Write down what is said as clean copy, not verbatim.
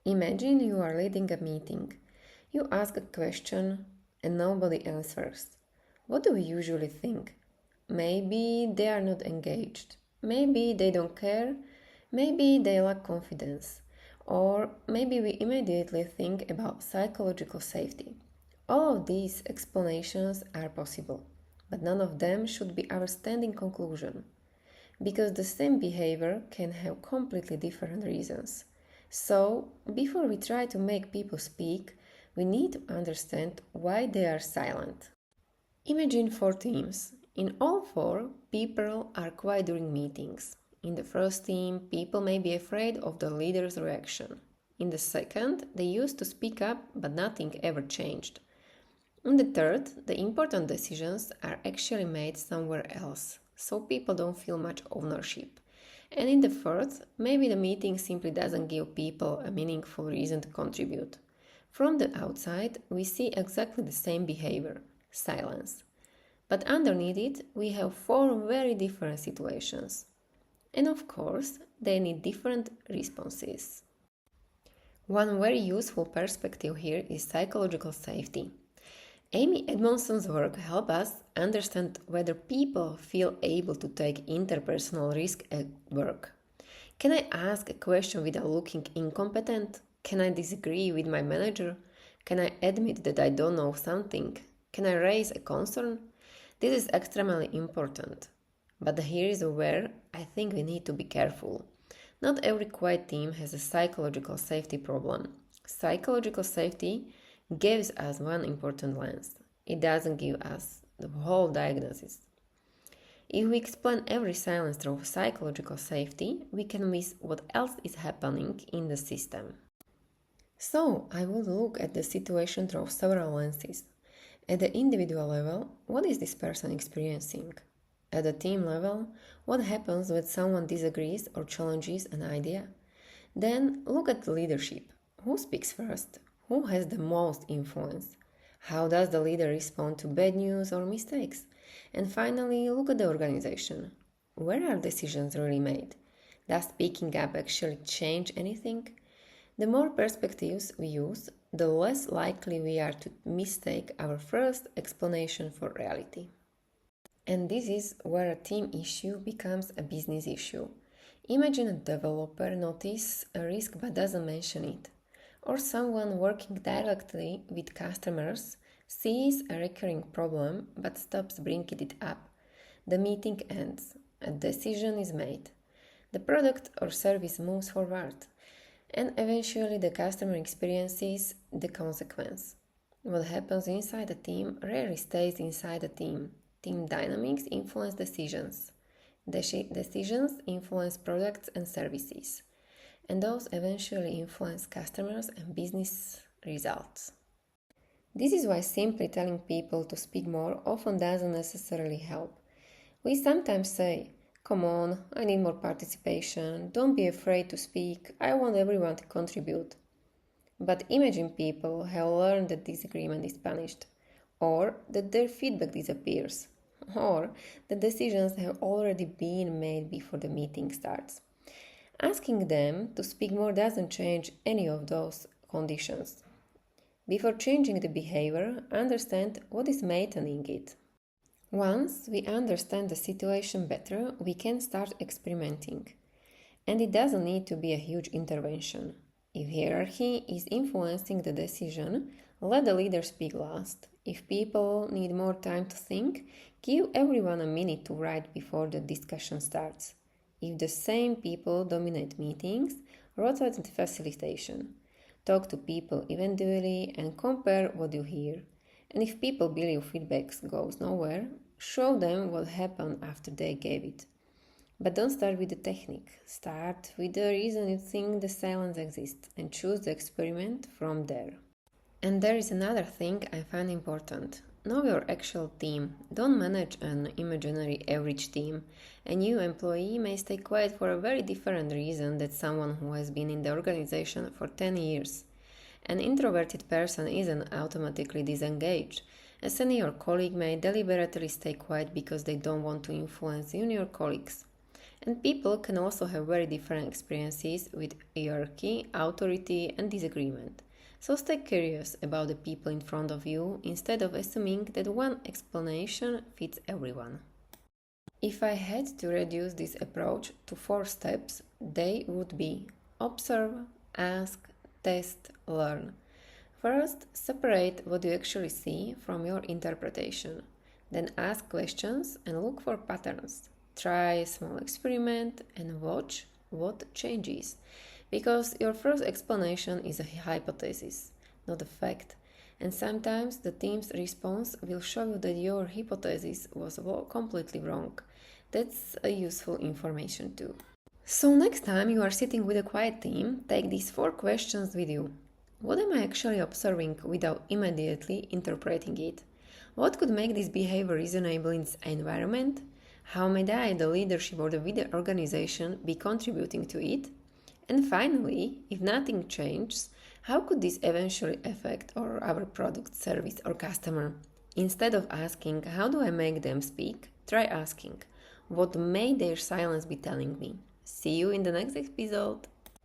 Imagine you are leading a meeting. You ask a question and nobody answers. What do we usually think? Maybe they are not engaged. Maybe they don't care. Maybe they lack confidence. Or maybe we immediately think about psychological safety. All of these explanations are possible, but none of them should be our standing conclusion, because the same behavior can have completely different reasons. So, before we try to make people speak, we need to understand why they are silent. Imagine four teams. In all four, people are quiet during meetings. In the first team, people may be afraid of the leader's reaction. In the second, they used to speak up, but nothing ever changed. In the third, the important decisions are actually made somewhere else, so people don't feel much ownership. And in the fourth, maybe the meeting simply doesn't give people a meaningful reason to contribute. From the outside, we see exactly the same behavior: silence. But underneath it, we have four very different situations. And of course, they need different responses. One very useful perspective here is psychological safety. Amy Edmondson's work helps us understand whether people feel able to take interpersonal risk at work. Can I ask a question without looking incompetent? Can I disagree with my manager? Can I admit that I don't know something? Can I raise a concern? This is extremely important. But here is where I think we need to be careful. Not every quiet team has a psychological safety problem. Psychological safety gives us one important lens. It doesn't give us the whole diagnosis. If we explain every silence through psychological safety, we can miss what else is happening in the system. So, I will look at the situation through several lenses. At the individual level, what is this person experiencing? At the team level, what happens when someone disagrees or challenges an idea? Then look at the leadership. Who speaks first? Who has the most influence? How does the leader respond to bad news or mistakes? And finally, look at the organization. Where are decisions really made? Does speaking up actually change anything? The more perspectives we use, the less likely we are to mistake our first explanation for reality. And this is where a team issue becomes a business issue. Imagine a developer notices a risk but doesn't mention it, or someone working directly with customers sees a recurring problem but stops bringing it up. The meeting ends, a decision is made, the product or service moves forward, and eventually the customer experiences the consequence. What happens inside a team rarely stays inside a team. Team dynamics influence decisions. Decisions influence products and services, and those eventually influence customers and business results. This is why simply telling people to speak more often doesn't necessarily help. We sometimes say, "Come on, I need more participation, don't be afraid to speak, I want everyone to contribute." But imagine people have learned that disagreement is punished, or that their feedback disappears, or that decisions have already been made before the meeting starts. Asking them to speak more doesn't change any of those conditions. Before changing the behavior, understand what is maintaining it. Once we understand the situation better, we can start experimenting. And it doesn't need to be a huge intervention. If hierarchy is influencing the decision, let the leader speak last. If people need more time to think, give everyone a minute to write before the discussion starts. If the same people dominate meetings, rotate the facilitation. Talk to people individually and compare what you hear. And if people believe feedback goes nowhere, show them what happened after they gave it. But don't start with the technique. Start with the reason you think the silence exists and choose the experiment from there. And there is another thing I find important. Know your actual team. Don't manage an imaginary average team. A new employee may stay quiet for a very different reason than someone who has been in the organization for 10 years. An introverted person isn't automatically disengaged. A senior colleague may deliberately stay quiet because they don't want to influence junior colleagues. And people can also have very different experiences with hierarchy, authority, and disagreement. So stay curious about the people in front of you instead of assuming that one explanation fits everyone. If I had to reduce this approach to 4 steps, they would be: observe, ask, test, learn. First, separate what you actually see from your interpretation. Then ask questions and look for patterns. Try a small experiment and watch what changes. Because your first explanation is a hypothesis, not a fact. And sometimes the team's response will show you that your hypothesis was completely wrong. That's a useful information too. So next time you are sitting with a quiet team, take these 4 questions with you. What am I actually observing without immediately interpreting it? What could make this behavior reasonable in this environment? How may I, the leadership or the organization, be contributing to it? And finally, if nothing changes, how could this eventually affect our product, service, or customer? Instead of asking, how do I make them speak? Try asking, what may their silence be telling me? See you in the next episode.